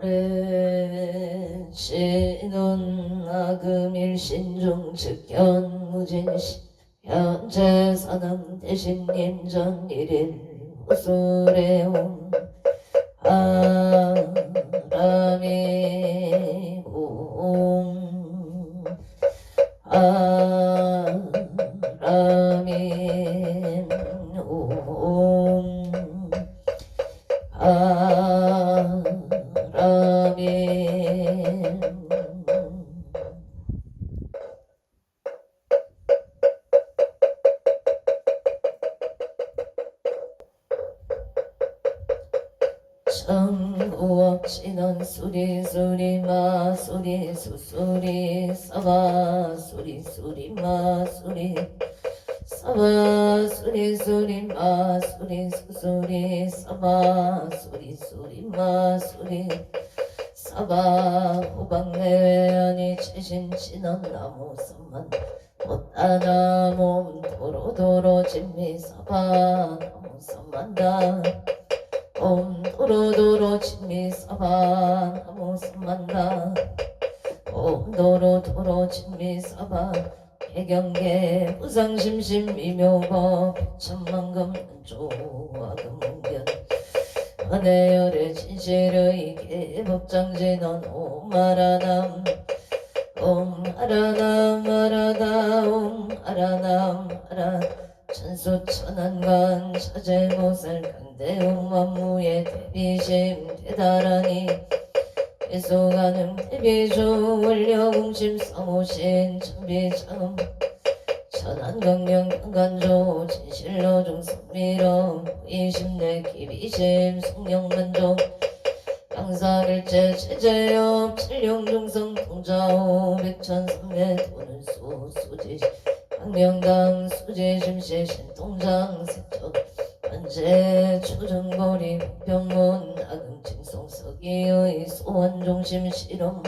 오래 신은 아금일신중 측현무진시 현재사남 대신님전 일일 무술에온 바람이 바람이 바람이 청우억진원 수리수리 마수리 수수리 사바 수리수리 마수리 사바 수리수리 마수리 수수리 사바 수리수리 마수리 사바 호박내외연이 최신친원 나무선만 못하나몸 도로도로 진미 사바 나무선만다 옴 도로도로 진미 사바 나무선만다 옴 도로도로 진미 사바 해경계 부상심심 미묘법 백천만금 조화금변 은혜열의 진실의 개법장진원 옴아라남 옴아라남 아라다 옴아라남 아라 천수천안관 사제모살 강대웅 만무의 대비심 대다라니 계속하는 대비조 원려공심 성호신 천비참 천안강령 강간조 진실로 중성미럼 이심내 기비심 성령만조 양사일제 체제업 칠룡중성 통자호 백천삼례 도는수 수지 강명당 수지심시 신통장 세척 현재 초정거리 병문 아금칭송 서기의 소환중심 실험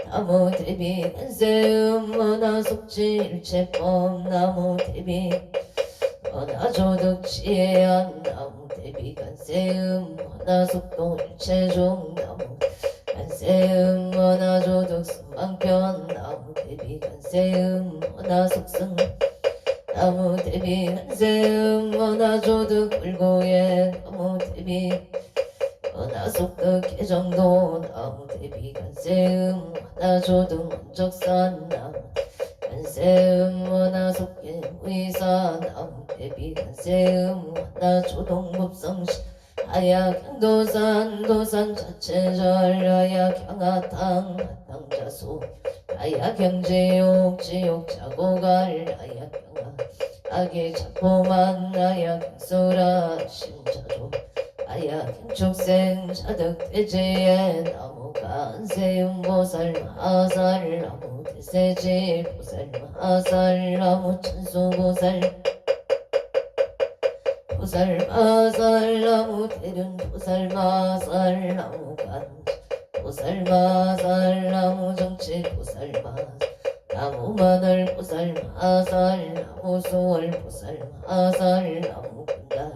나무 대비 한세음 원화속지 일체법 나무 대비 원화조득 지혜한 나무 대비 간세음 원화속도 일체종 나무 간세음 원화조득 선방편 나무 대비 간세음 원화속승 나무 대비 한세음 원화조득 불고에 나무 대비 원화속득 개정도 나무 대비 간세음 원화조득 원적산 나무 간세음 원화속계 무이사 나무 대비 간세음 원화조동법성시 아약향도산 도산 자체절 아약향아탕 아탕자소 아약향지옥 지옥 자고갈 아약향아 아기 자포만 아약향소라 심자조 아약향축생 자득대지에 나무 간세음보살 마살 나무 대세지 보살 마살 나무 천수보살 보살 마살 나무 대륜 보살 마살 나무 간 보살 마살 나무 정치 보살 마살 나무 마늘 보살 마살 나무 수월 보살 마살 나무 군달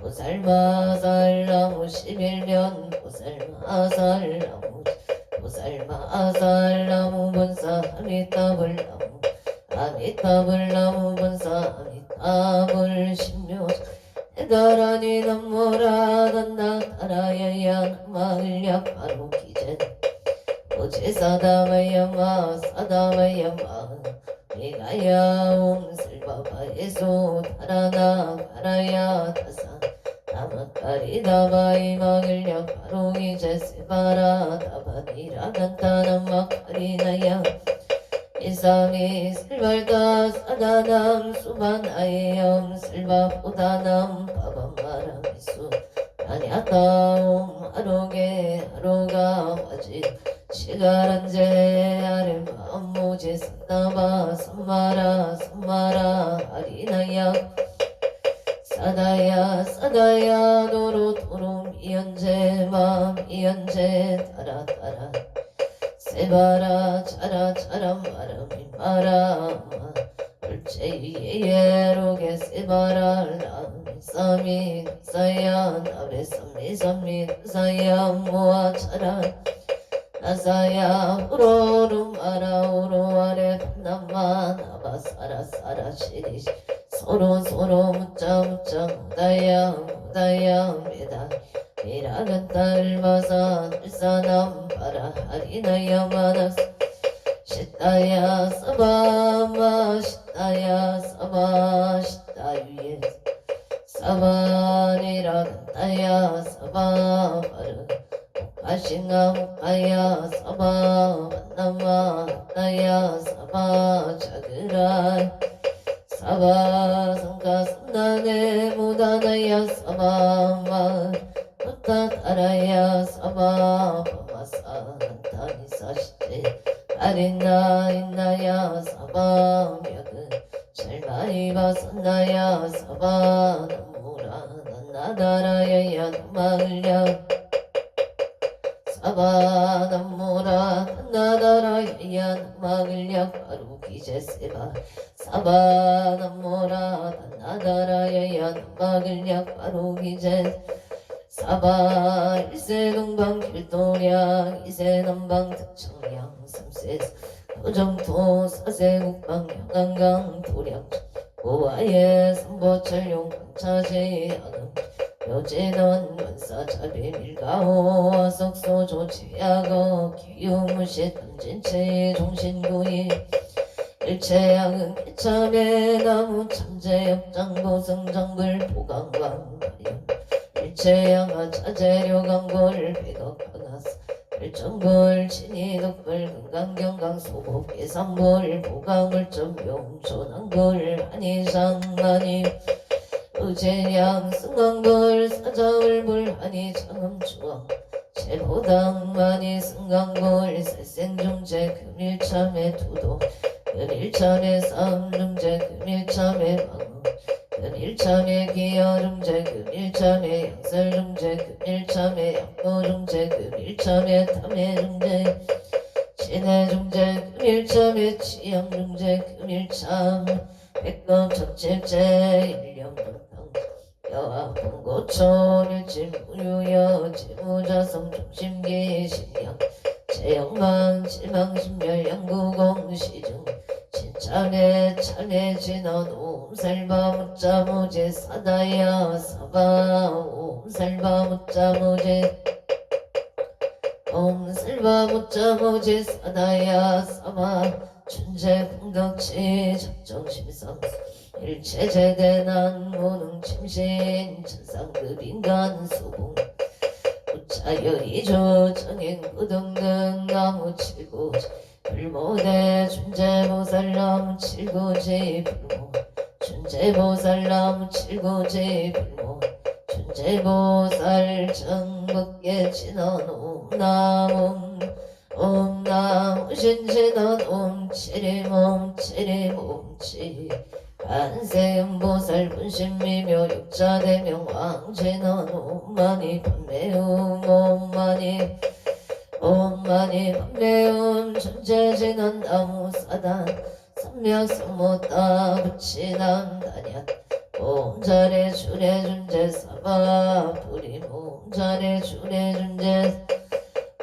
보살 마살 나무 11면 보살 마살 나무 보살 마살 나무 본사 아미타불 나무 아미타불 나무 본사 아미타불 신묘 대다라니 남모라 단다 타라야야 마을야 바로 기전 오제 사다마야마 사다마야마 미가야 옴슬바바에소 타라나 가라야 타사 나마카리다바이 마을야 바로 기제 세바라 다바니라 간타나마 카리나야 이삼이 슬발다 사다남 수반 아이엄 슬바보다남 바밤마라미수 아냐타옴 아로게 아로가 화지 시가란제 아름 암모지 산나바 산마라 산마라 아리나야 사다야 사다야 도로 도로 미연제 맘 미연제 따라 따라 세바라 차라 차라 마라미 마라 얼체이예로게 세바라 라미 사미 사야 나베 삼미 삼미 사야 모아 차라 나사야 우로루 마라 우로아레 남마 나바 사라 사라 시리 서로 서로 묻자 묻자 무다야 무다야 메다 미라는 딸마사 일사남 바라 하리나야 마나 시타야 사바마 시타야 사바 시타유예 사바니라는 따야 사바 바르 아싱아 무카야 사바 만나마 나야 사바 자그라 사바 성가 삼나네 무다나야 사바마 무타 타라야 사바 바마사 난타니사 시테 아린나 인나야 사바 脈찰바이바 산나야 사바 나무라 난나다라야야 나마을랴 사바 남모라 나다라야야 나마을랴 바루기제세바 사바 남모라 나다라야야 나마을랴 바루기제 사바 일세 동방 길도량 이세 남방 득청량 삼세 도정토 사세 국방 영안강 도량 오아예 삼보철용 강차제 야금 요제넌 원사 자비 밀가호 석소 조치야거 기유무시 던진체 종신구이 일체양은 개참에 나무 참제 역장보승 정글 보강광 일체양아 차재료 강골 백억하나스 일정골 친이덕불 금강경강 소복 예상골 보강을점 용조난골 한이상만이 의제양 승강골 사자울불 한이장음주왕 제보당만이 승강골 살생중제 금일참에 두도 금일참에 싸움중제 금일참에 망우 금일참에 기여중제 금일참에 양설중제 금일참에 양보중제 금일참에 탐해중제 친해중제 금일참에 치양중제 금일참 백검 첩칠제 일념분당 여와 봉고촌 일진 무유여 재무자성 중심기 신양 제영망 칠망신멸 양구공 시중 진찬에 찬에 진원 옴살바 묻자 무제 사다야 사바 옴살바 묻자 무제 옴살바 묻자 무제 사다야 사바 춘제 공덕치 적정심상 일체제대난 무능 침신 천상급 인간 수봉 우차여이조 정인 구등등 나무 칠고 불모대 춘제보살 나무 칠고지 불모 춘제보살 나무 칠고지 불모 춘제보살 정법계 진원 옴나옴 옴나무 신진원 옴치림 옴치림 옴치 한세음보살 분신미묘 육자대명 왕진원 옴마니 판매음 옴마니 옴마니 판매음 천재진원 나무사단 삼명성모따 부치남다냐 옴자래 주례준제 사바 부림 옴자래 주례준제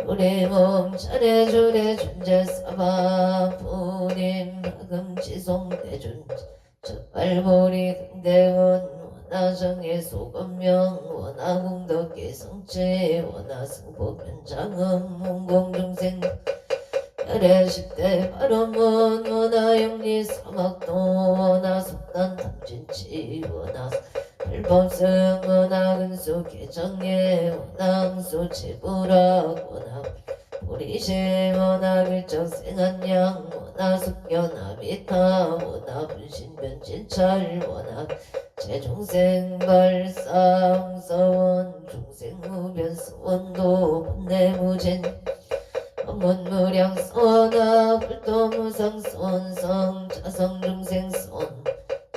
부림 옴자래 주례준제 사바 부림 하금지송대준제 첫발보리 등대원 원하정의 소검명 원하공덕의 성체 원하승복변장음 홍공중생 열애십대 발언문 원하영리 사막도 원하속단 탐진치 원하불법승 원하근수 개정예 원항수 제부락 원하보리심 원하길정 생한양 원하숙견아비타 원하분신변진찰 원하 제중생 발상서원 중생무변 서원도 본내무진 법문무량 서원하 불도무상 서원성 자성중생 서원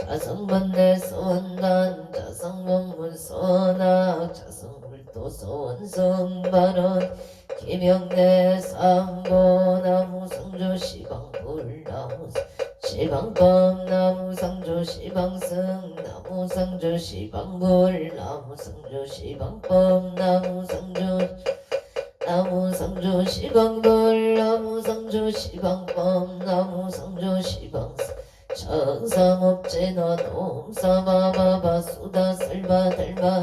자성번내 서원단 자성법문 서원학 자성불도 서원성 발언 기명내 삼보 나무상조 시방불 나무 시방법 나무상조 시방승 나무상조 시방불 나무상조 시방법 나무상조 나무 상주 시방돌 나무 상주 시방범 나무 상주 시방 청삼업제나 놈사바바바 수다 설바 달바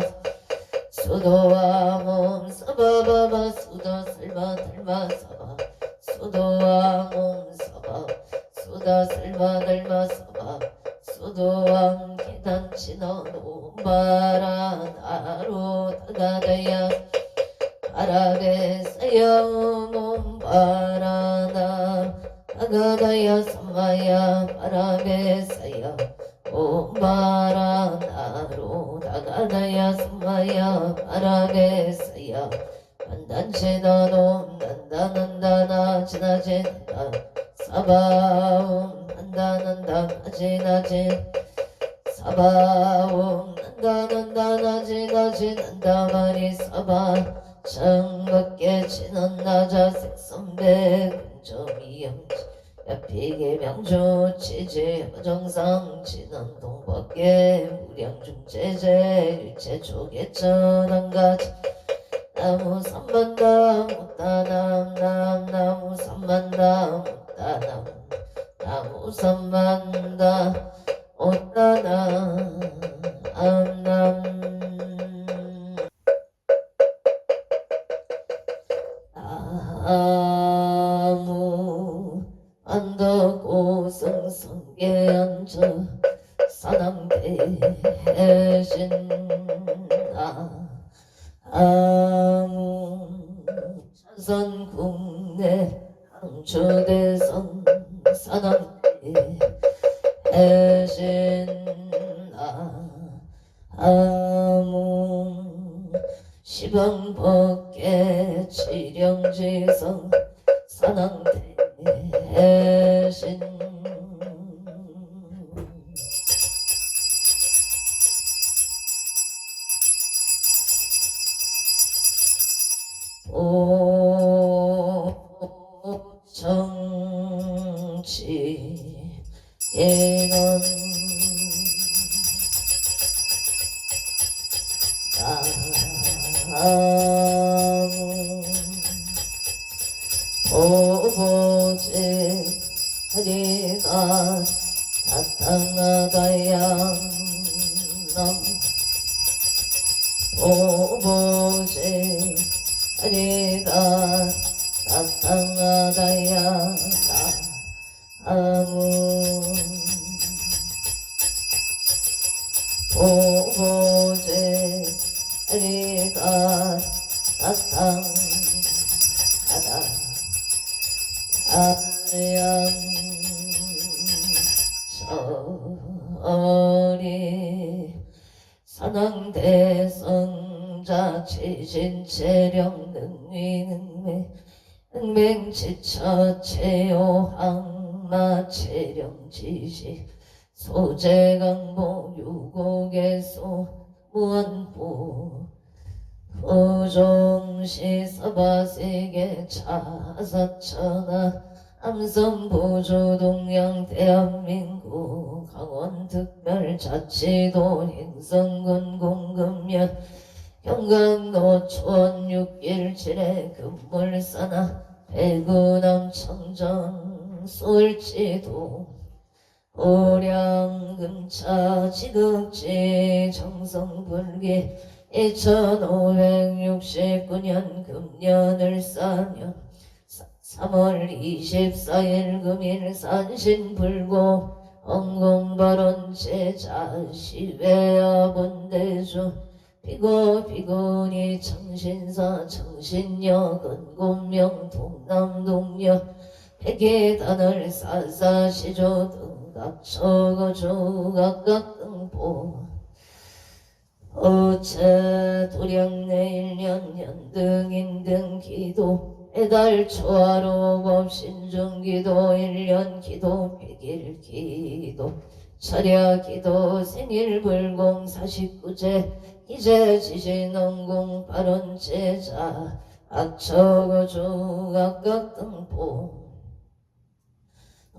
수도와 몸 사바바바 수다 설바 달바 사바 수도와 몸 사바 수다 설바 달바 사바 수도와 계단 지나 놈바라 나로 다가다야 바람에 쌓여 몸바라나 다가다야 삼마야 바람에 쌓여 몸바라나로 다가다야 삼마야 바람에 쌓여 난단체나 놈 난다난다나 지나제 난다 사바옴 난다난다 나지나지 사바옴 난다난다나지 나지 난다마리 사바 정밖에 지난 나자 색선배 근점이염 야피계 명주 치지 허정상 지난 동밖에 무량중제제 유체 조개 전한가지 나무 삼만다 못다남 나무 삼만다 못다남 나무 삼만다 못다남 암남 나무 안덕고성성에 앉아 사당대신나 아무 자선국내 항초대선 사당대신나 아무 시방법계 지령지성 산왕대신 오정치에는 오보제 하리가 다땅하다양 남 오보제 하리가 다땅하다양 아무 오보제 하리가 다땅하다 아양 서리 산왕대성자 지신체령 능위능매 능맹지처 체오항마 체령지시 소재강보 유곡에소 무언부 부종시 서바세계 차사천하 암성보조동양 대한민국 강원특별자치도 행성군 공급면 경강노촌 617의 금물산하 배구남 청정 솔지도 오량금차 지극지 정성불기 2569년 금년을 싸며 3월 24일 금일 산신불고 엉공발언 제자시외야 본대주 비고비고니 청신사 청신여 건곤명 동남동여 백계단을 사사시조 등각초고 조각각등보 어체 도량내일년 연등인등 기도 매달 초하루 법신중기도 1년 기도 100일 기도 철야 기도 생일불공 49제 이제 지신원공 발언제자 악처고 조각각등보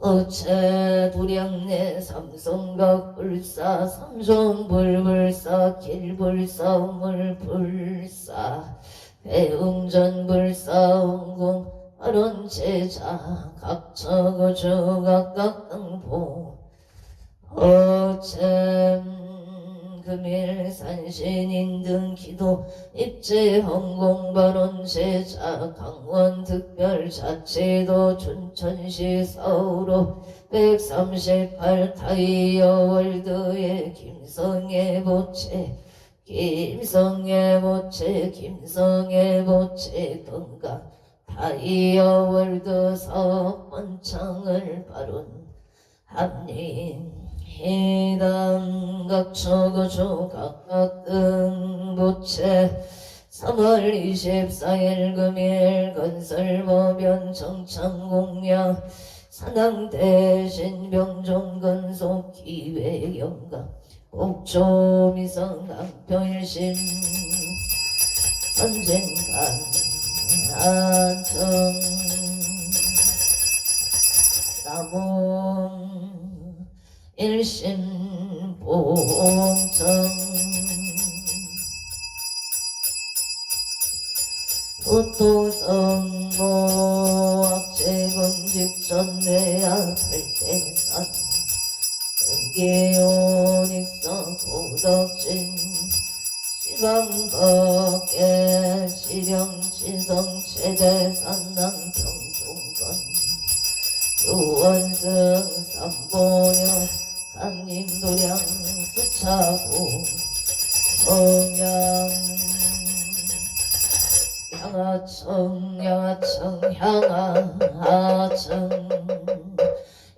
어체 도량내 삼성각 불사 삼성불불사 길불사 우물불사 배웅전불사웅궁 발원제자 각처구주 각각등보 어잼 금일산신인등 기도 입제헌공 발원제자 강원특별자치도 춘천시 서울호 138 타이어 월드의 김성애 보채 김성애 보채 건강 타이어 월드 서원창을 발언합니다. 해당 각처구주 각각등 보채 3월 24일 금일 건설법연 정창공양 산항대신 병종건속 기회영감 옥조미성 강표일심 선쟁간 안청 남원 일심봉정 도토성모 악재금직전 내악할대산 연기온익성 고덕진 시방법계 시령지성 최대산낭 경종건 유원승 삼보령 강림도량 수차고 성양 양하청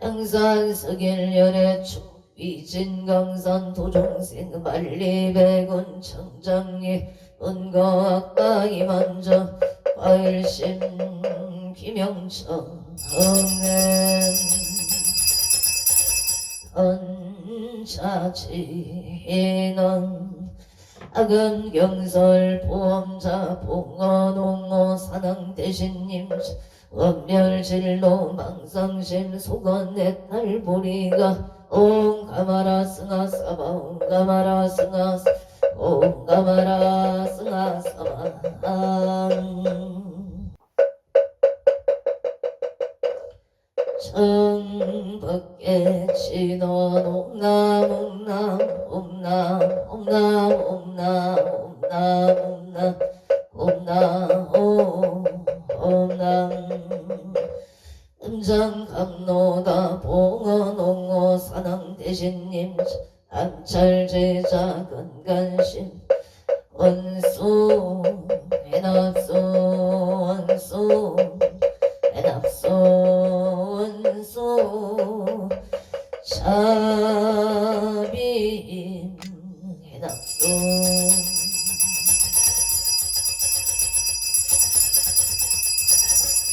양산 서길열의 축비진 강산 도종생 만리백운 청장리 은거악가 이만정 과일심 김영청 흥행 언자지인원 악은경설 보험자 봉헌홍어 산항대신님 원멸진로 망상심 소건내탈보리가 옹가마라 승하사바 옹가마라 승하사 옹가마라 승하사바 청법계 진원 옴남 옴남 옴남 옴남 옴남 옴남 옴남 옴남 음장감노다 봉헌홍어 산항대신님 암찰제자 건간심 원수 해납수 원수 해납수 원수 자비임 해납수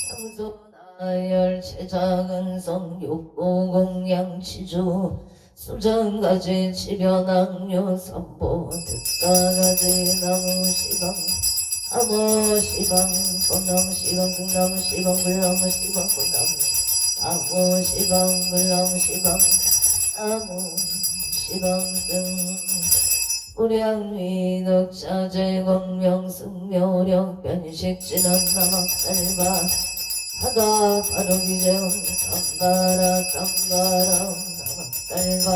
양손아열 최작은성 육보공양치주 수정가지 치변악류 삼보 득사가지 나무시방 아무시방 뻔나무시방 등나무시방 불나무시방 뻔나무시방 나무시방 불나무시방 나무시방승 우량위덕자재 광명승묘력 변식진한 남악살바 하다 바로기재운 쌈바라 남악살바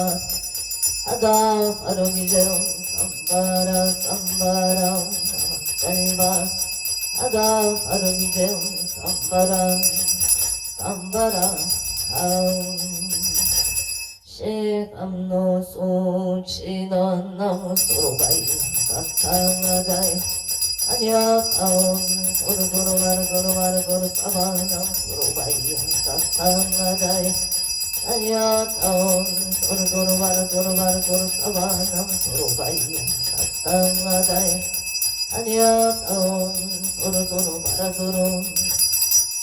하다 바로기재운 쌈바라 남악살바 하다 바로기재운 쌈바라 시감노수 진원 나무 소로바이 사탕아가이 아니야타온 소르도로마르도로마르도로 사바나무 소로바이 사탕아가이 아니야타온 소르도로마르도로마르도로 사바나무 소로바이 사탕아가이 아니야타온 소르도로마르도로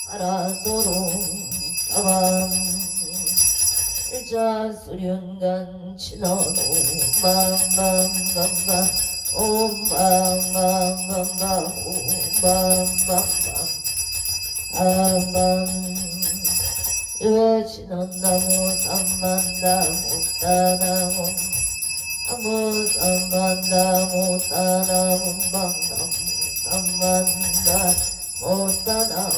마라소로 사방 일자 수륜간 친언 옴방방방방 옴방방방방 옴방방방 암방 유해 친언나무 삼만나무 따나무 나무 삼만나무 따나무 방나무 삼만나 못다나오만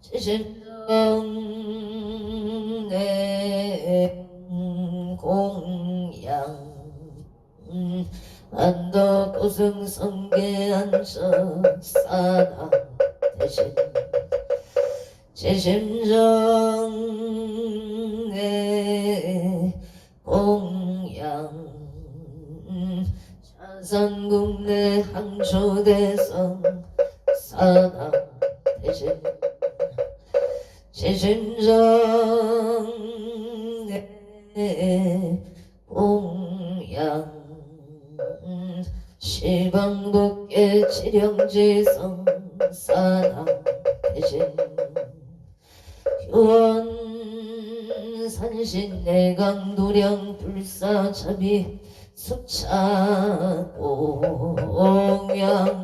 지신정내 공양 안덕고승성계 안서사나 대신 제심정내 공양 자산국내 항초대성 사나 대신 제심정내 공양 시방복계 지령지성 사나 대신 교원 산신내강 도량 불사자비 수차 공양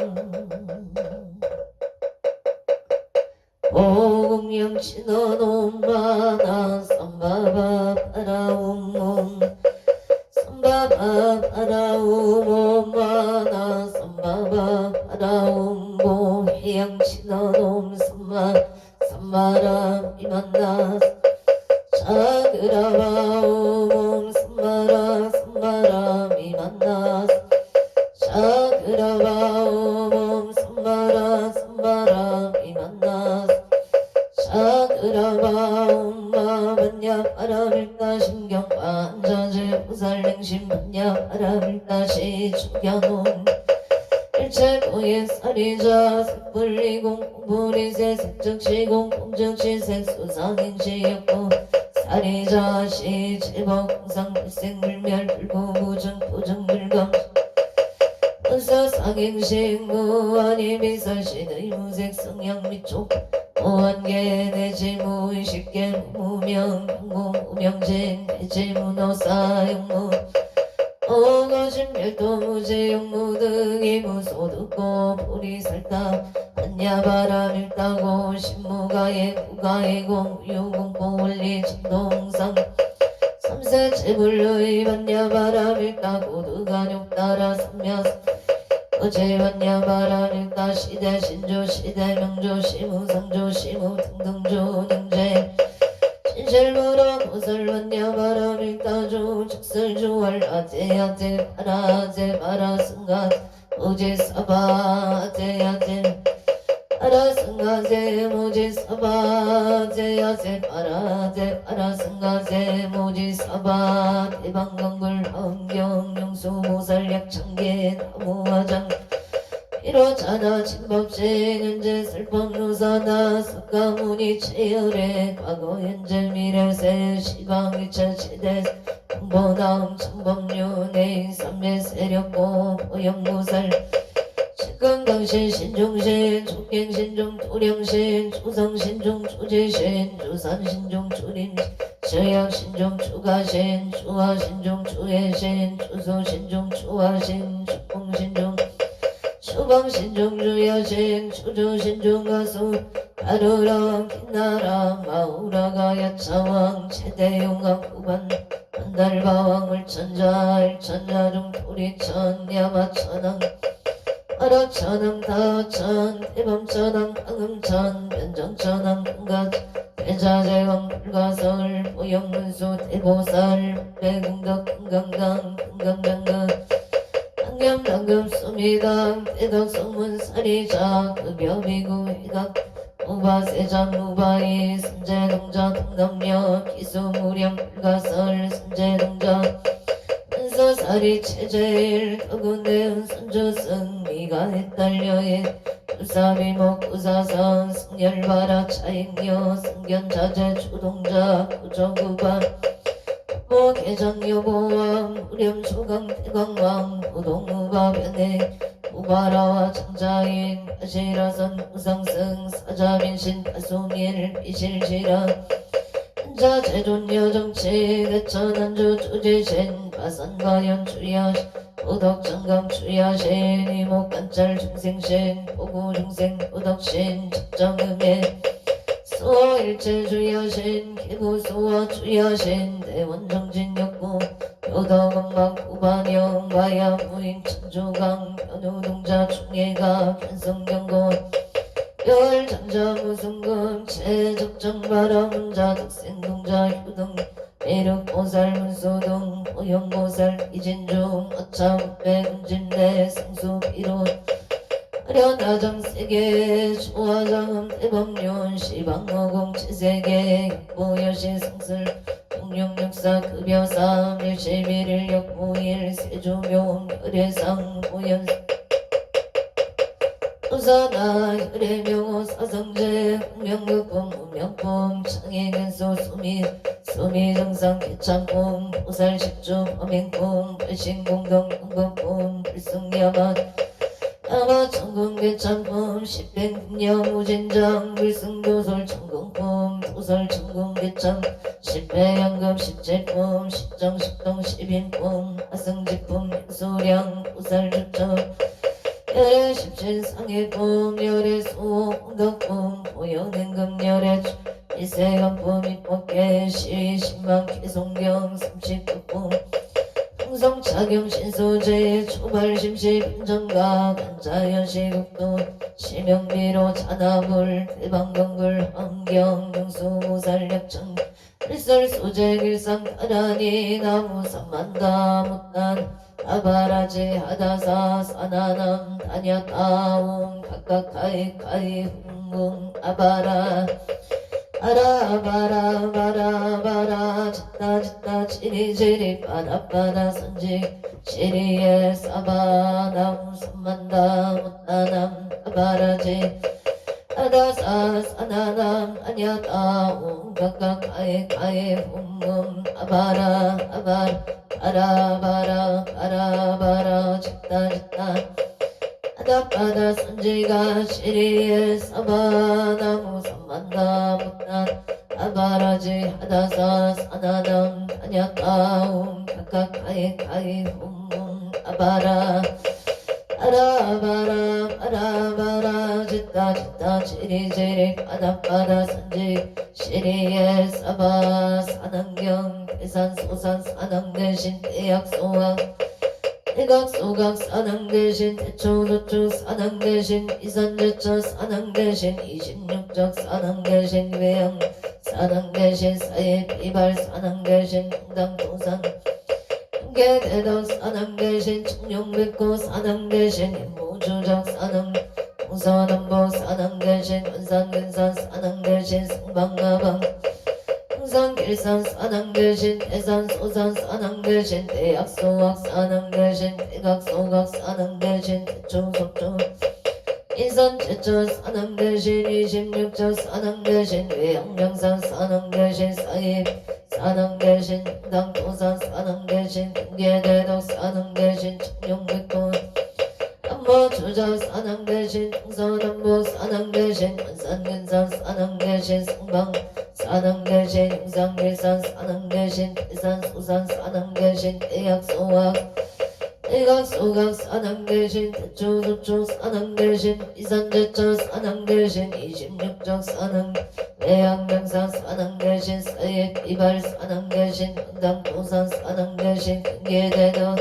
공양 친언옴마나 삼바바 파라옴몸 삼바바 파라옴옴마나 삼바바 파라옴모 해양 친언옴 삼마라 이만나 자그라바옴 삼마라 미만나 자그라바옴 삼마라 미만나 자그라바옴 마만야 바라밀다 신경반자제 보살냉심 만야 바라밀다 시축야놈 일체고의 사리자 색불리공 공불이세 색즉시공 공즉시 색수상인지였고 사리자 시제법 공상불생불멸 불구무증 부증불감 은사상행식 무한이 미설신의 무색 성향 미촉 무한계 내지무의식계 무명 무명진 내지무노사용무 어거진 별도무제용무 등이 무소득고 불이설타 한야바람일다고 신무가의 구가의공 유공고 원리 진동상 삼세체불의 반야바람일다고 두가욕따라 삼야 어제반야바람일다 시대 신조 시대 명조 시무상조 시무 등등조 능제 신실무로 고설반야바람일다조 즉설조 알아제야제 바라제 바라승가 오제사바제야제 바라승가제 모지사바제야제 바라제 바라승가제 모지사바 대방강불 함경용수모살 약창계 나무화장 이로자나 진법신 현재 슬픔루사나 석가모니 체열의 과거 현재 미래세 시방일체 시대 공보다음 천법류 내인 삼매 세력고 보영무살 식강강신 신종신 촉갱신종 도령신 초성신종 초재신 조산신종 초림 저약신종 초가신 초화신종 초해신 초소신종 초화신 축봉신종 초방신종 주야신 초조신종 가수 가루랑 빛나라 마우라가 야차왕 최대용왕 후반 한달바왕 을천자 일천자중 도리천 야마천왕 아라천왕 다천 대범천왕 강음천 변정천왕 금가 대자재왕 불가설 보영문수 대보살 배궁덕 금강강 금강장강 당겸당금 수미당 대덕성문 사리자 급여비구 회각 무바세장 무바이 선제동자 동남녀 기수무령 불가설 선제동자 은서사리 체제일 더군대은 선주승 미가 헷달려해 불사비목 구사선 승열바라 차익녀 승견자재 주동자 구정구반 모개장여보왕 무렴초강 대광왕 부동무바변해 무바라와 장자인 가시라선 무상승 사자민신 가송일 비실지라 한자재존여정치 대천한주 주제신 바산가연 주야 도덕정강 주야신 이목관찰 중생신 보구중생 도덕신 적정음해 수어일체 주야신 기구수어 주야신 대원정진역구 교덕원망 구반영 마야 무인 천주강 변우동자 중예가 변성경고 열장자 무승금 최적정바라문자 덕생동자 효등 매력보살 문소등 호영보살 이진중 어차북배 은진내 생수비로 화려나장세계 조화장음 대법륜 시방어공 치세계 역보여시 성슬 동룡역사 급여삼 일시비일 역보일 세조묘 혈해상 보현 우사나 혈해명호 사성제 홍명극품 운명품 창의근소 수미정상 개참품 보살십주 범행품 발신공동 공급품 불승야만 야마천궁개참품 십행풍령 우진장 불승도솔 천궁품 도솔 천궁개참 십배양금 십제품 십정 십동 십인품 하승지품 소량 보살주점 열애 십진상해품 열애소 홍덕품 보현행금 열애 일세간품 입법계 시십만 개송경 삼십구품 풍성차경 신소재 초발심시 분정가 간자연시국도 시명비로 자나불 대방경불 환경 영수무살력청 일설소재 길상가라니 나무삼만다 못난 아바라지 하다사 사나남 다냐따움 각각 가이가이 흥궁 아바라 바라바라바라바라 짓다 지리지리 바다바다 선직 시리에 사바나무 삼만다 못다남 아바라지 하다사 사나남 다냐따움 각각 가이가이 흥궁 아바라 바라바라 바라바라 짓다 바다 선지가 시리에 사바나무 삼만다 못난 아바라지 하다사 사나남 다냐따움 각각 가이가이 훔뭉 아바라 바라바라 짓다 지리지리 바다 선지 시리에 사바 산안경 대산 소산 산왕 대신 대약 소왕 대각소각 산왕 대신 대초소초 산왕 대신 이산제처 산왕 대신 26적 산왕 대신 외양 산왕 대신 사예 비발 산왕 대신 동당도산 개대덕 산왕 대신 청룡백고 산왕 대신 임무주적 산왕 동서남보 산왕 대신 원산근산 산왕 대신 성방가방 흥산길산 산왕 대신 대산 소산 산왕 대신 대약소각 산왕 대신 대각소각 산왕 대신 대초속초 인산제처 산왕 대신 26저 산왕 대신 외양명산 산왕 대신 사입 산왕 대신 당도산 산왕 대신 등계대덕 산왕 대신 청룡백도 남보주적 산왕 대신 동서남보 산왕 대신 원산근산 산왕 대신 성방 산왕 대신 흥산길산 산왕 대신 대산 소산 산왕 대신 대약소각 대각소각 산왕 대신 대초소초 산왕 대신 이산제처 산왕 대신 26적 산왕 외양명산 산왕 대신 사예 비발 산왕 대신 당도산 산왕 대신 등계대덕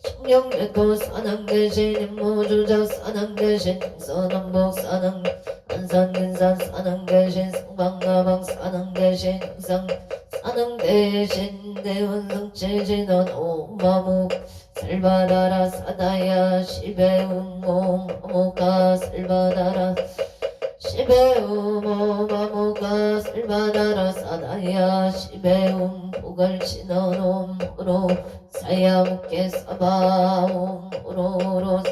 청룡백호 산왕 대신 임무주적 산왕 대신 동서남북 산왕 안산근산 산왕 대신 성방가방 산왕 대신 흥상 산왕 대신 대원성체진원 오마목 살바다라 사다야 시베운모 마모가 살바다라 시베우모 마모가 살바다라 사다야 시베움 보갈치너놈 호로 사야묵게 사바옴 호로로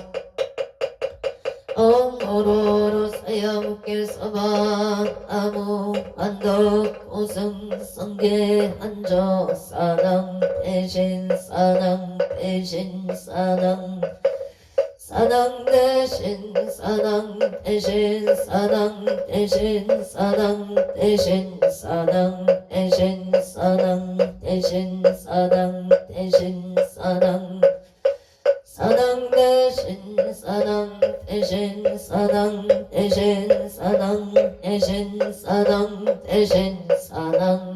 오로로 사야묵게 사바 아무 안덕 오승 성계 한저 사낭 대신 사낭 대신 사낭 사낭 대신 사낭 대신 사낭 대신 사낭 대신 사낭 대신 사낭 대신 사낭 대신 사낭 사낭 대신 사낭 대신 사낭 대신 사낭 대신 사낭 대신 사낭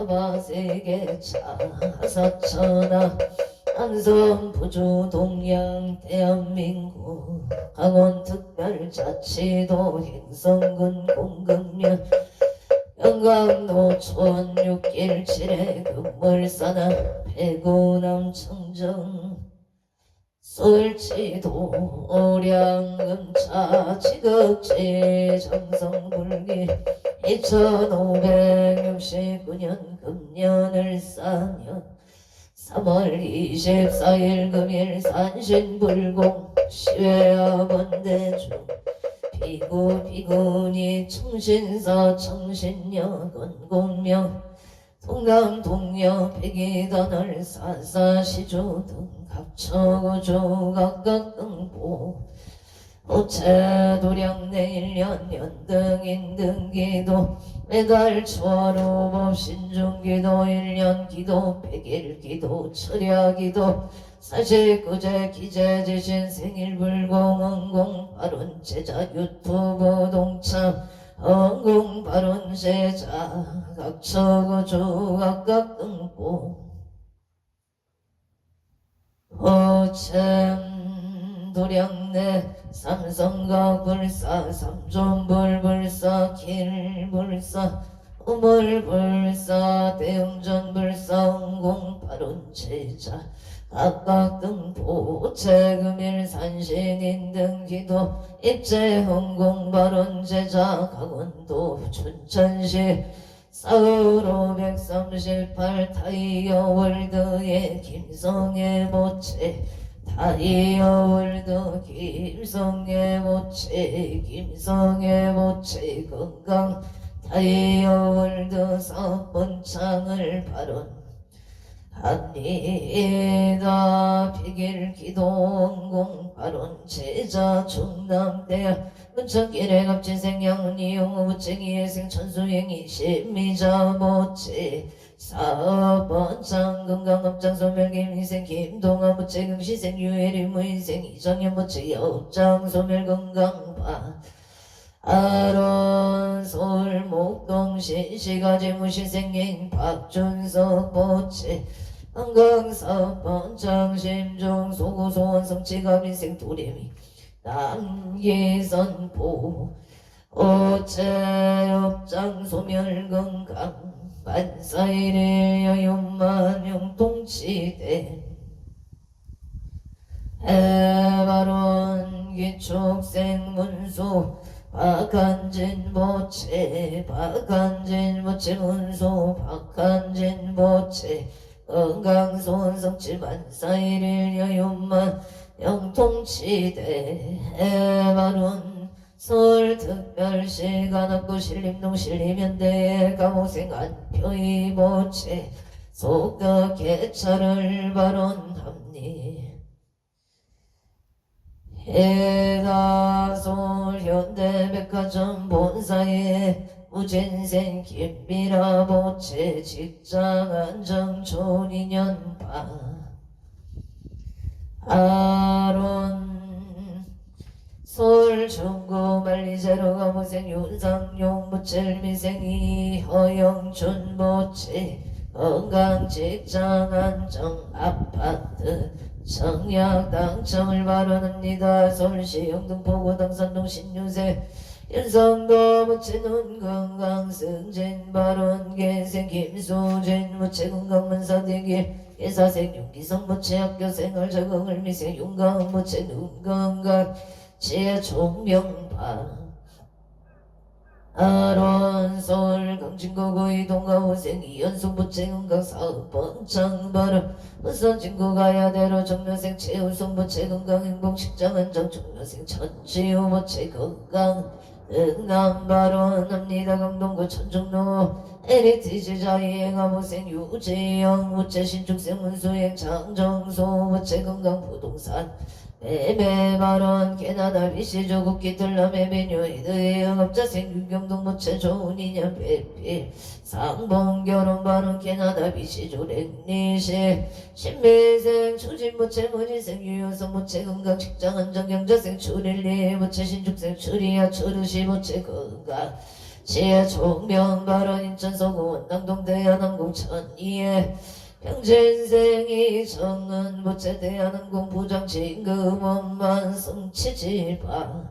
사바세계차 사천하 안성 부주 동양 대한민국 강원특별자치도 행성군 공급면 영광노천 6길 7회 금물사나 배구남 청정 솔치도 오량금차 지극지 정성불기 2569년 금년을 싸년 3월 24일 금일 산신불공 시외학원대중 비구비구니 청신사 청신여건 공명 동남 동여 백이단을 사사시조 등 각처구조 각각 등보 오체도량 내일년 연등인등기도 매달 초하루법 신중기도 1년 기도 100일 기도 철야기도 사실구제 기재지신 생일불공 원공 발언 제자 유튜브 동참 원공 발언 제자 각처구조 각각 등보 오참 도량내 삼성각 불사 삼존불 불사 길불사 우물불사 대웅전 불사 원공 발언 제자 각각 등보 체금일 산신인 등기도 입제 헌공 발언 제자 강원도 춘천시 사흘 538 타이어 월드의 김성애 모체 타이어 월드 김성애 모체 김성애 모체 건강 타이어 월드 사번창을 발언 합니다. 백일 기도원공 발언 제자 충남대학 문천길의 갑진생 양은이 용어부쟁이 예생 천수행이 심미자 모치 사번창 건강업장 소멸김 희생 김동아 모치 금시생 유해리 무인생 이정현 모치 여업장 소멸 건강파 아론 서울 목동 신시가지 무시생인 박준석 모치 한강사 번창 심중 소구소원 성취가 민생 도래미 남예선보 오체업장 소멸 건강 반사일의 여윤만 용통치대 해바론 기축생 문수 박한진 모체 박한진 모체 문수 박한진 모체 건강손성칠 만사일일 여윤만 영통치대 해바론 서울특별시가 남구 신림동 신림현대의 감옥생 안표이 모체 속가 개차를 발언합니 해가솔 현대백화점 본사에 무진생 김미라 모체 직장 안정 좋은 2년파 아론 서울 중구 만리제로 가무생 윤상용 무첼미생이 허영춘 모체 건강 직장 안정 아파트 청약 당첨을 발언합니다. 서울시 영등포구 당산동 신유세 윤성도 무체눈 건강 승진 발언 개생 김수진 무체 건강문사 대기 예사생 윤기성 무체 학교생활 적응을 미생 윤강 무체 눈 건강 지혜 총명파 아론 서울 강진구구 이동가호생 이연숙 무체 건강 사업번창 발언 우선 진구 가야대로 정려생 최우성 무체 건강 행복 직장 안정 정려생 천지우 무체 건강 응남 발언합니다. 강동구 천정로 에리티지 자이행 아무생 유지영 무체 신축생 문수행 장정소 무체 건강 부동산 매매 발언 캐나다 BC 조국 기틀라 매매녀 헤드의 영업자생 유경동 무체 좋은 인연 배필 상봉 결혼 발언 캐나다 BC 조랭리시 신매생 추진 무체 문희생 유효성 무체 건강 직장 안정 경자생 추릴리 무체 신축생 추리야 추르시 무체 건강 지혜 총명발언 인천서구 원당동 대한항공 천이에 평진생이 정은 부채 대한항공 부장 진급원만 성치지바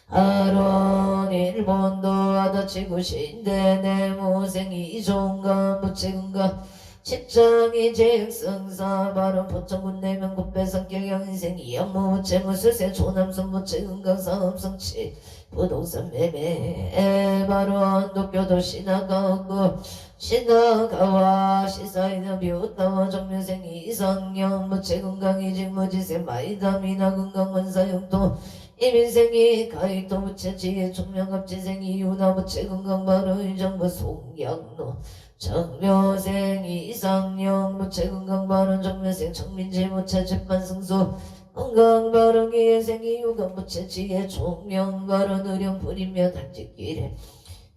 아론 일본도 아다치구 신대 내모생이 종가 부채군가 직장이 직성사 발언 포천군 내면 곱배성격 인생이 연무 부채 무술세 조남선 부채 은강사업 성치 부동산 매매 발언 도쿄도 신화가고 신화가와 시사이나 비오타와 정면생이 이상형 부채 건강이 직무지세 마이다미나 건강원사용도 이민생이 가이토 부채 지혜 총명갑지생이 유나 부채 건강 발언 정부 송양로 정묘생 이상형 부채 건강 발언 정묘생 정민지 부채 재판승소 건강 발언 기회생이 유감 부채 지혜 총명 발언 의령 부리면 한직기래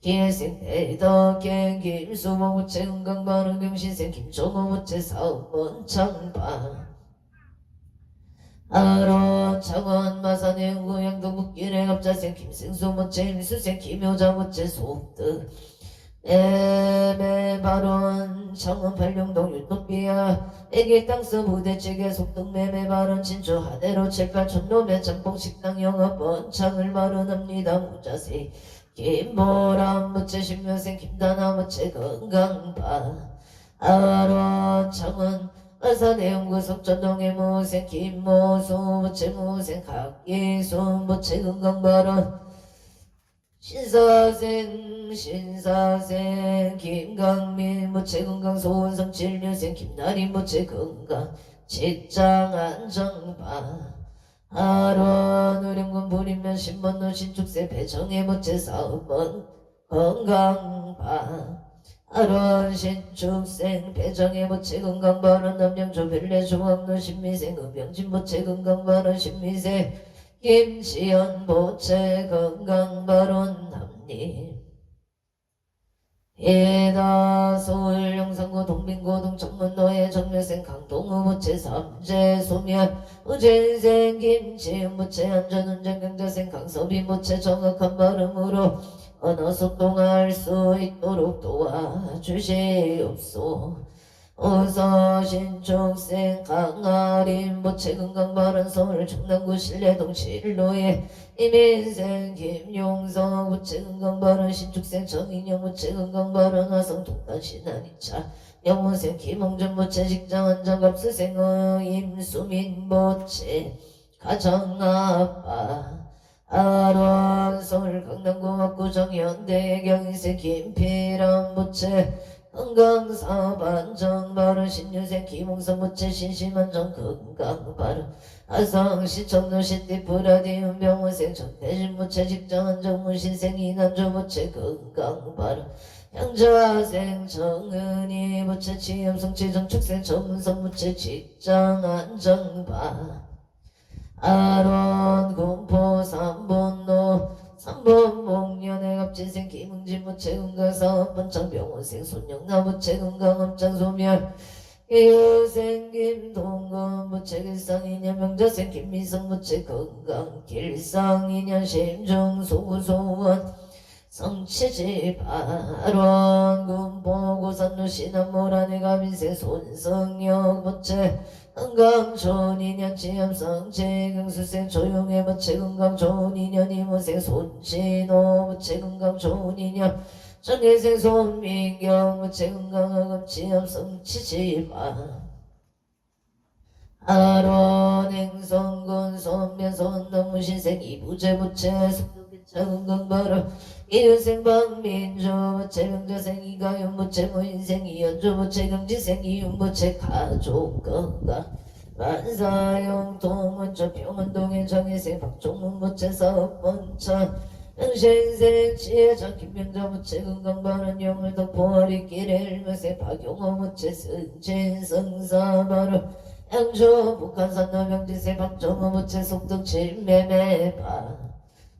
기회생 대덕행 김수봉 부채 건강 발언 경신생 김종호 부채 사업원 창반 아론 창원 마산의 연구양도 북길의 갑자생 김승수 부채 임수생 김효자 부채 속득 매매 발언 창원 팔룡동 유토피아 애기 땅서 부대찌개 속등 매매 발언 진주 하대로 7,8천 노매 짬뽕 식당 영업 번창을 발언합니다. 무자세 김보람 부채 신묘생 김다나 부채 건강바 아론 창원 마산의 연구 석전동의 무생 김모수 부채 무생 각예순 부채 건강발언 신사생 김강민 부채 건강 소원성 진류생 김나린 부채 건강 직장 안정바 아론 의령군 부리면 신번노 신축세 배정의 부채 사업원 건강바 아론 신축생 배정의 부채 건강발언 남양조 별내 중앙로 신미생 음영진 부채 건강발언 신미생 김지연 부채 건강발언 남님 예다 서울 영산구 동빈고동 청문노예 정묘생 강동우 부채 삼재 소멸 우진생 김지은 부채 안전운전 경자생 강서빈 부채 정확한 발음으로 언어 소통할 수 있도록 도와주시옵소. 우서 신축생 강아린 부채 건강발언 서울 충남구 신례동 진로에 이민생 김용성 부채 건강발언 신축생 정인영 부채 건강발언 화성 동탄 신한이차 영호생 김홍준 부채 직장 안정갑수생 임수민 부채 가정아빠 아론 서울 강남구 학구 정현대 경희생 김필람 부채 건강사반정 발언 신유생 김홍선 부채 신심한정 건강발언 아성시 청도시 띠프라디움 병원생 전태진 부채 직장안정 문신생 이남조 부채 건강발언 양자생 정은희 부채 치염성치 정축생 정문성 부채 직장안정바 아론 군포 삼본노 삼본목련의 갑진생 김흥진 부채 건강사업 번창병원생 손영나 부채 건강업장 소멸 이효생 김동건 부채 길상인연 명자생 김미성 부채 건강 길상인연 심중 소구소원 성취지 발원 군포 고산로 신안모란의 가빈생 손성영 부채 건강 좋은 인연 지암성 재경수생 조용해 부채 건강 좋은 인연 이모생 손진호 부채 건강 좋은 인연 정혜생 손민경 부채 건강학업 지암성 치지마 아론 행성군 손면 손동무신생 이부재 부채 숙덕기차 건강발언 이윤생 박민주 부채 명자생 이가윤 부채 무인생 이연주 부채 경지생 이윤부채 가족 건강 만사용 동원조 평원동의 정혜생 박종문 부채 사업번창 영신생 지혜장 김명자 부채 건강발언 영월도 포화리길의 일명생 박용호 부채 승진 성사발언 양조 북한산 노명지생 박정호 부채 속덕 칠매매바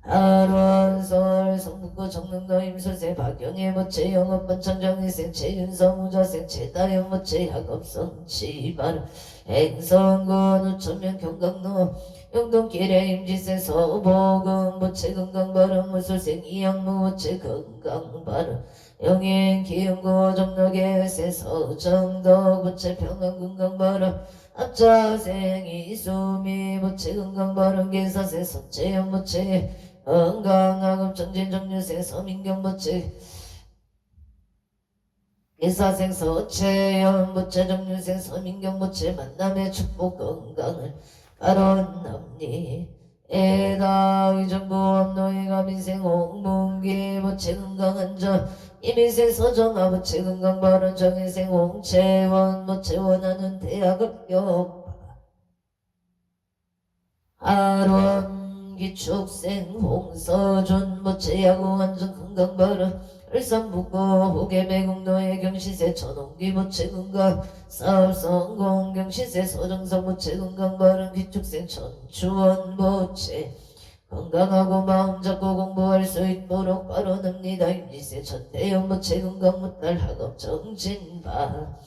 아론솔 성북구 정릉도 임수생 박영애 모체 영업번 천정희생 최윤성 우자생 최다연 모체 학업성 지발 행성군 우천면 경강로 영동길에 임지생 서보금 모체 건강바른 무술생 이양무 모체 건강바른 영행 기흥구 정록의 세서정덕 모체 평안 건강바른 앞자생 이수미 모체 건강바른 기사생 석재현 모체 건강학업 정진정유생 서민경 모체 기사생 서채연 모체 정유생 서민경 모체 만남의 축복 건강을 바론납니 에다 의정부 업노이가 민생 홍문기 모체 건강한전 이민생 서정아 모체 건강바른 정인생 홍채원 모체 원하는 대학업교 아론 기축생 홍서준 모체야구 완전 건강바른 을산북구 호계매국노의 경시세 천홍기 모체 건강 사업성공 경시세 서정성 모체 건강바른 기축생 천추원 모체 건강하고 마음 잡고 공부할 수 있도록 바로납니다. 임지세 천태영 모체 건강 못할 학업 정진바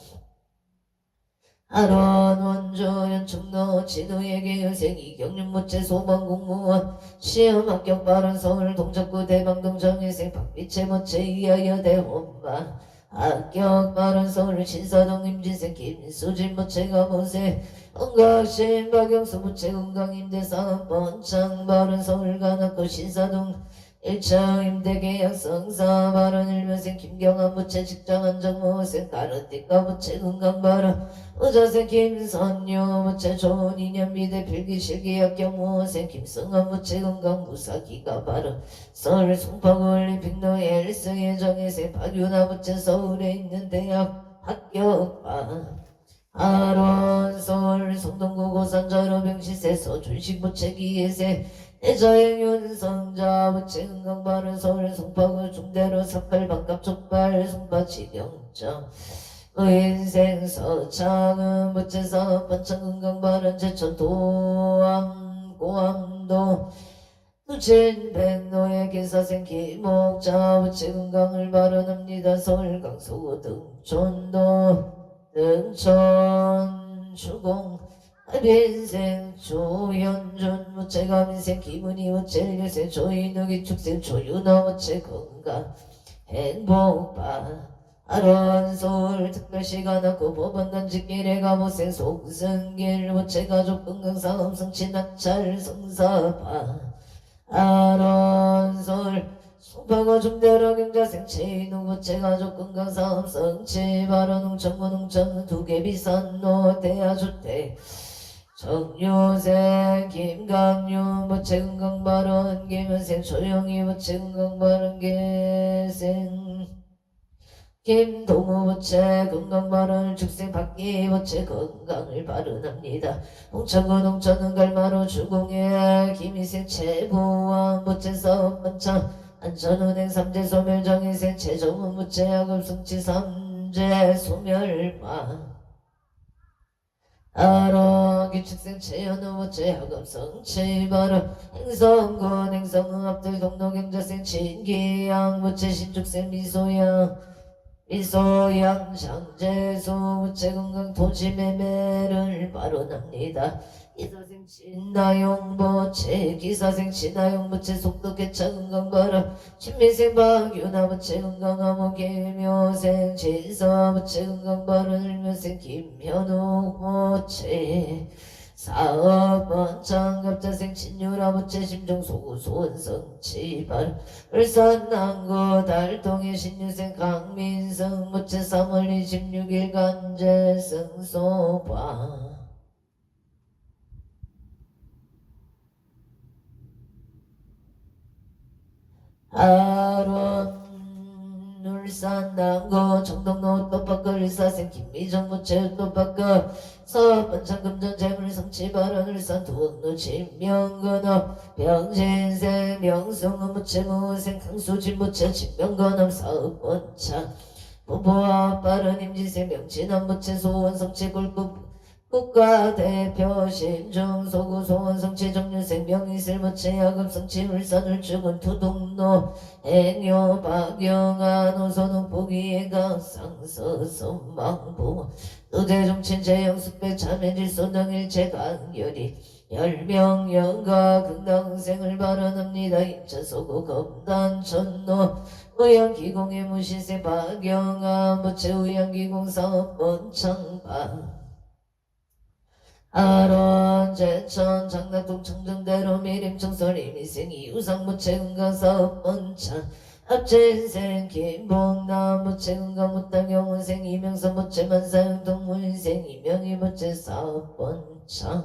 아론 원조 연충노 진우에게 여생 이경륜 모체 소방 공무원 시험 합격 발언 서울 동작구 대방동 정혜생 박빛의 모체 이하여 대원마 합격 발언 서울 신사동 임진생 김수진 모체가 모세 건강신 박영수 모체 건강 임대사업 번창 발언 서울 간악구 신사동 1차 임대계약 성사 발언 일면생 김경환 모체 직장 안정모생 가르띠까 모체 건강 발언 의자생 김선유 모체 좋은 인연 미대 필기실기약 경모생 김성환 모체 건강 무사기가 발언 서울 송파구 올림픽로의 1승의 정혜생 박윤아 모체 서울에 있는 대학 합격반 아론 서울 성동구 고산자로 병시세 서준식 모체 기예세 해자행 윤성자 모체 건강바른 서울 송파구 중대로 삭발 반갑 족발 송파 지경정 의인생 서창은 모체 사업 반창 건강바른 제천 도암 고암도 누진 백노의 기사생 기목자 모체 건강을 바라납니다. 서울 강서구 등촌도 등촌 주공 민생 조현준 모체가 민생 기분이 모체 일생 조인욱이 축생 조윤아 모체 건강 행복바 아론 서울 특별시가 났고 법원단지길에 가보생 송승길 모체 가족 건강 사업 성취 낙찰 성사바 아론 서울 송파구 중대로 경자생 최인욱 모체 가족 건강 사업 성취 바로 농촌구 농촌 두개비산로 대하주택 정유생 김강유 모체 건강바른 김은생 조영희 모체 건강바른 계생 김동우 모체 건강바른 축생 박기 모체 건강을 바른합니다. 홍천구 농촌은 갈마루 주공예 김희생 최보왕 모체 사업 번창 안천은행 삼재 소멸정희생 최정훈 모체 학업 성취 삼재 소멸방 아론 기축생 최연우 모체 학업 성취 바로 행성군 행성응합들 동로경자생 진기양 모체 신축생 미소양 장재수 모체 건강 토지매매를 바로납니다. 기사생 진나용 모체 기사생 진나용 모체 속도 개차 건강 바로 신민생 박윤아 모체 건강 암호 김효생 진서 모체 건강 바로 일면생 김현우 모체 사업번 장갑자생 진유라 모체 심정소구 소원성 지발 울산 남구 달동의 신유생 강민성 모체 3월 26일 간제승 소방 아론 울산 남구 청동로 또바꿔 일사생 김미정 모체 또바꿔 서번창 금전 재물 성취 발언 울산 두원로 진명건업 병신생 명성은 모체 무생 강수진 모체 진명건업 사업번창 부부와 빠른 임지생 명진한 모체 소원 성취 골급 국가대표 신중 소구 소원 성취 정류생 명의슬 무채 야급 성취 울산을 죽은 투동로 행여 박영한 호소동 포기해가 상서선망부 노대정친 재영숙백 참해질소 등일체 강렬이 10명 영가 극당생을 발언합니다. 임차소구 검단천노 의양기공의 무시세 박영아 무채 의양기공 사업본 창반 아론 제천 장락동 청정대로 미림청설 이미생 이우상 무채은가 사업본창 합체인생 김봉남 무채은가 무땅 영혼생 이명선 무채만사용 동무인생 이명희 무채 사업본창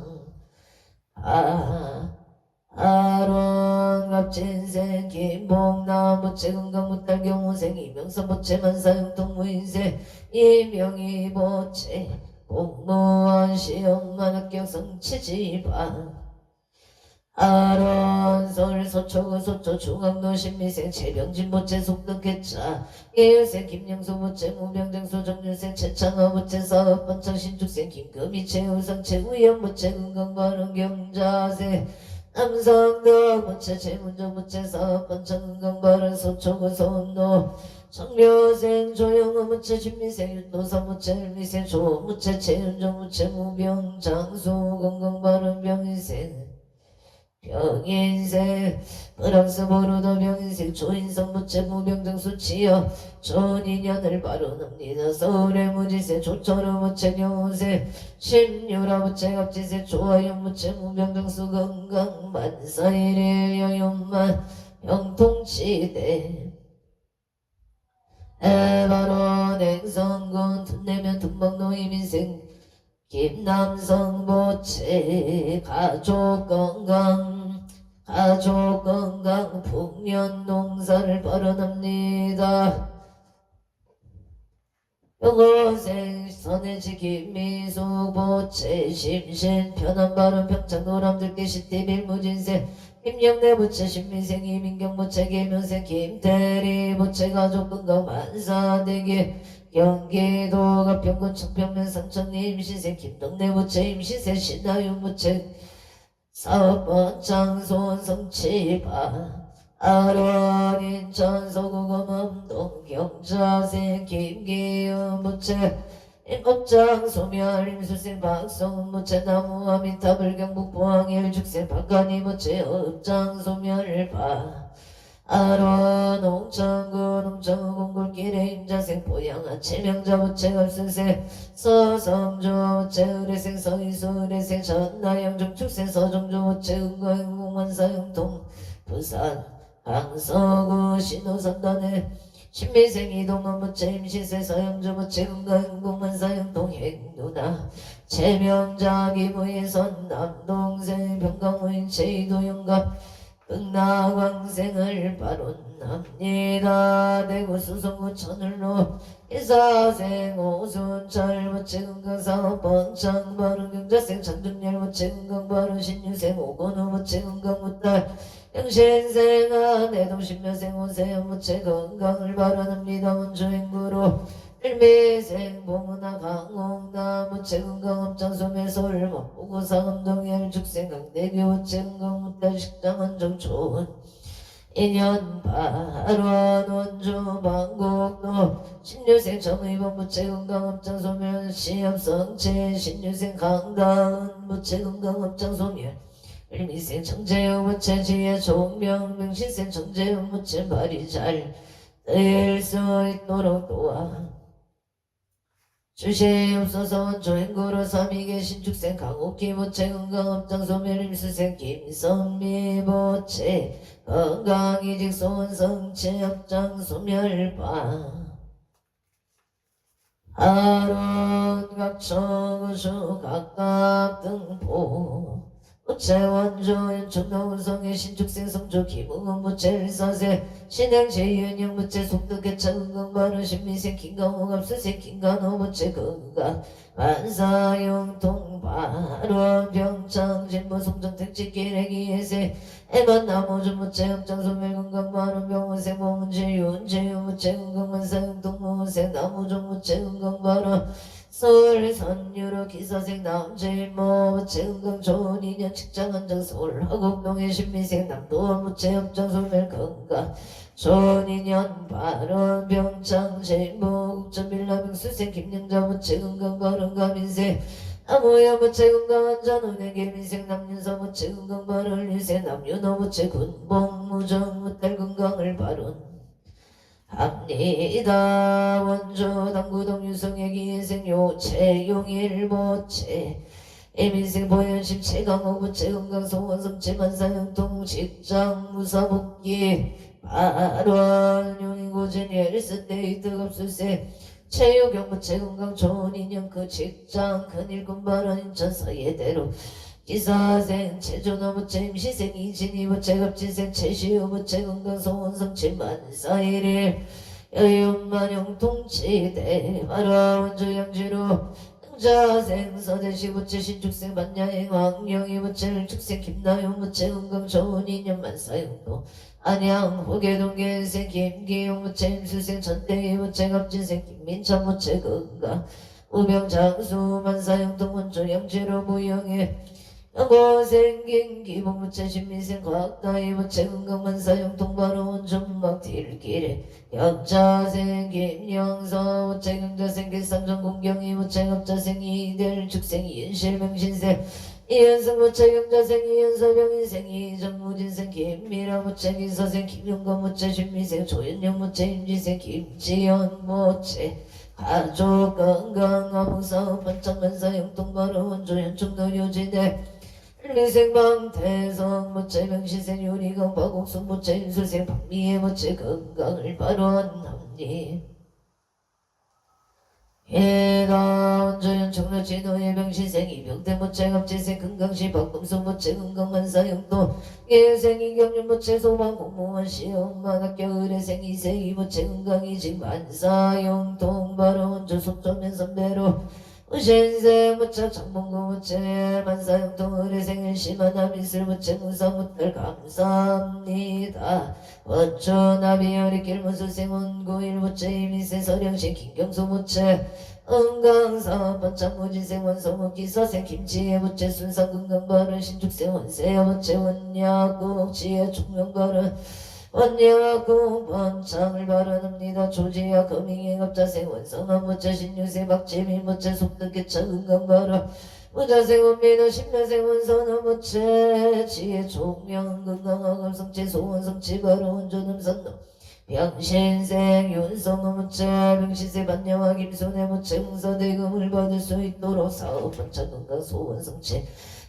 아론 갑진생 김봉남 무채은가 무땅 영혼생 이명선 무채만사용 동무인생 이명희 무채 공무원 시험만 합격 성취지반 아론 서울 서초구 서초 중앙도 신미생 최병진 모체 속덕개차 예열생 김영수 모체 무병장수 정률생 최창화 모체 사업번창 신축생 김금희 최우상 최우연 모체 은강발언 경자생 남성덕 모체 최문정 모체 사업번창 은강발언 서초구 서운도 청묘생 조영호 무채 신미생 윤도사 무채 일미생 조무채 최윤정 무채 무병 장수 건강발언 병인생 병인생 프랑스 보르도 병인생 조인성 무채 무병 장수 치여 존인연을 발언합니다. 서울의 무지세 조철호 무채 여우생 심유라 무채 갑지세 조하연 무채 무병 장수 건강 만사일의 여윤만 병통치대 에바로 냉성군 틈내면 tum박노이민생 김남성 보채 가족건강 풍년농사를 발언합니다. 영어생 선해지 김미숙 보채 심신 편안발언 평창노람들께 시티빌무진생 김영래 부채 신민생 이민경 부채 계명생 김태리 부채 가족건강 만사대기 경기도 가평군 청평면 삼천리 임시생 김동래 부채 임시생 신하윤 부채 사업번 성치바 아론 인천 서구검 엄동 경자생 김기현 부채 임업장 소멸 임수생 박성훈 무채 나무와 미탑을 경북 포항일 죽생 박간이 무채 업장 소멸파 아론 홍천군 홍천구 공굴길에 임자생 보양아 체명자 무채 급승생 서성조 무채 의뢰생 서희수 의뢰생 전나영 중축생 서종조 무채 은거행 공원사영동 부산 강서구 신호선단에 신미생 이동원 무채 임시세 서영조 무채 은가행공만사영 동행누나 체명자 기부예선 남동생 병강무인 제이도영갑 극락왕생을 발언합니다. 대구 수성구 천을로 이사생 오순철 무채 은강사업 번창 발언 경자생 장중렬 무채 은강 발언 신유생 오건우 무채 은강 무딸 영신생 아내동 신묘생 오세연 무채 건강을 발언합니다. 원주행구로 일미생 봉은아 강홍나 무채 건강업장 소매서울 먹보고 상암동열 죽생 강대교 무채 건강 무딸 식당 원정 좋은 인연 발원 원주 방곡로 신유생 정의범 무채 건강업장 소멸 시합성체 신유생 강다은 무채 건강업장 소멸 일미생 정재영 무채 지혜 종명 명신생 정재영 무채 말이 잘 뜰 수 있도록 도와 주시옵소서. 원조행구로 삼위계 신축생 강옥기 무채 건강업장 소멸 임수생 김선미 보채 건강이직 소원성체 업장 소멸파 아론 각청우수 각각 등포 무채 원조 연천도 운성의 신축생 성조 기붕은 무채 일사세 신행 제이은영 무채 속득의 차은강발은 신미생 김강호갑수생 김간호 무채 건강 만사용통 발원 병창 진보 송정 택지기래기 예세 애만 나무주 무채 업장소멸 건강 발원 병원생 봉은지 윤재유 무채 건강 만사용통 무생 나무종 무채 건강 발원 서울 선유로 기사생 남제모 무채 건강 좋은 인연 직장 안정 서울 화곡동의 신미생 남도 무채 업장 소멸 건강 좋은 인연 발언 병창 제모 국전 밀라병 수생 김영자 무채 건강 발언가 민생 아무야 무채 건강한 잔운의 개민생 남윤서 무채 건강 발언 일세 남윤호 무채 군봉 무정 무탈 건강을 발언 합니다. 원조 당구동 유성의 기인생 요체 용일 모체 애민생 보현심 최강호 부채 건강소 원성체 만사형통 직장 무사복귀 발원 용인고진 일스데이트 갑술세 체육경 부채 건강 좋은 인연 그 직장 큰일꾼 발원 인천 사예대로 기사생 체조나무체 임시생 이진이부체 갑진생 체시우부체 건강소원성체 만사일일 여윤만영통치대 마라원조양지로 자생 서대시부체 신축생 반야행 왕영이부체 축생 김나용부체 건강 좋은 인연 만사용도 안양 호계동계생 김기용부체 임수생 전대이부체 갑진생 김민찬부체 건강 우병장수 만사용동 원조양지로 무영해 고생긴 기본부채 신민생 과학다이 부채 건강만사용 통바로운 전막 딜길에 역자생 김영서 부채 경자생 길삼정 공경이 부채 갑자생 이들 축생 이은실 명신생 이현성 부채 경자생 이현서병 인생 이정무진생 김미라 부채 기서생 김용건 부채 신민생 조현영 부채 임지생 김지연 부채 가족 건강 아무사업 반짝만사 영통바로운 조현충도 요지대 리생방 태성 무채 명시생 유리강 바곡순 무채 인수생 박미의 무채 건강을 발언합니 해가 원조연 청로 진호의 명시생 이병태 무채 갑지생 건강시 박금수 무채 건강만사 영도 예생 이경륜 무채 소방 공무원 시험 만학교 의뢰생 이생 이무채 건강이직 만사 영통 발언 조속조면 선배로 우신생 무채 장봉구 무채 만사형통 의뢰생일 심하나 미술 무채 무사무탈 감사합니다. 원초나비 어리길 무수생 원구일 무채 이미세 서령신 김경수 무채 은강사 번창무진생 원서무기서생 김치의 무채 순상 건강발은 신축생 원세여 무채 원야국 지혜 총명발은 원야구 번창을 바라옵니다. 조지야 금잉의 갑자생 원성한 무채 신유세 박재미 무채 속득개차 건강바라 무자생 원민호 신묘생 원선한 무채 지혜 총명 건강한 감성체 소원성치 바로 원조남선노 병신생 윤성한 무채 병신세 반야와 김손의 무채 홍사대금을 받을 수 있도록 사업 번창 건강 소원성치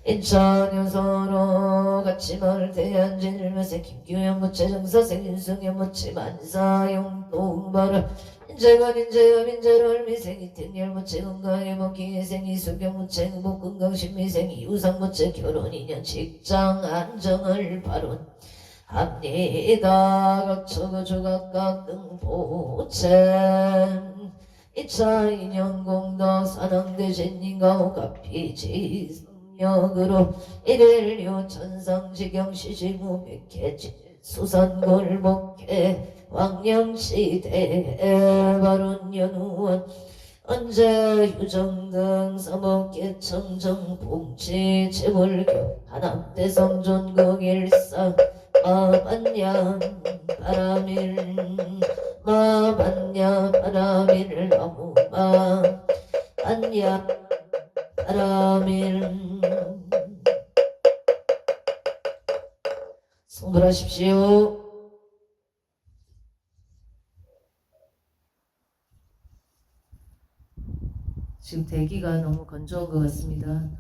인천여서로 같이 마을 대한진을 매세 김규현 무채 정사생 윤승현 무채 만사용동 발을 인재건 인재업 인재를 미생 이택열 무채 건강의 먹기생 이수경 무채 행복 건강 신미생 이우상 무채 결혼 인연 직장 안정을 발언 합니다. 각처그 조각각 등보채 2차 인연 공덕 산왕대신 인가오 가피지 역으로 일일류 천상지경 시시무백해지 수산골목해 왕령시대 발운연우원 언제 유정등 사목계 청정봉치 재벌교 하남대성존극일상 마반야 바라밀 마반야 바라밀 나무마 반야 바라밀 성불하십시오. 지금 대기가 너무 건조한 것 같습니다.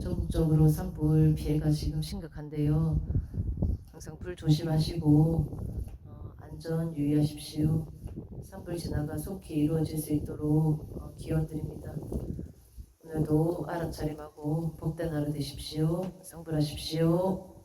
전국적으로 산불 피해가 지금 심각한데요. 항상 불 조심하시고 안전 유의하십시오. 산불 진화가 속히 이루어질 수 있도록 기원드립니다. 오늘도 알아차림하고 복된 하루 되십시오. 성불하십시오.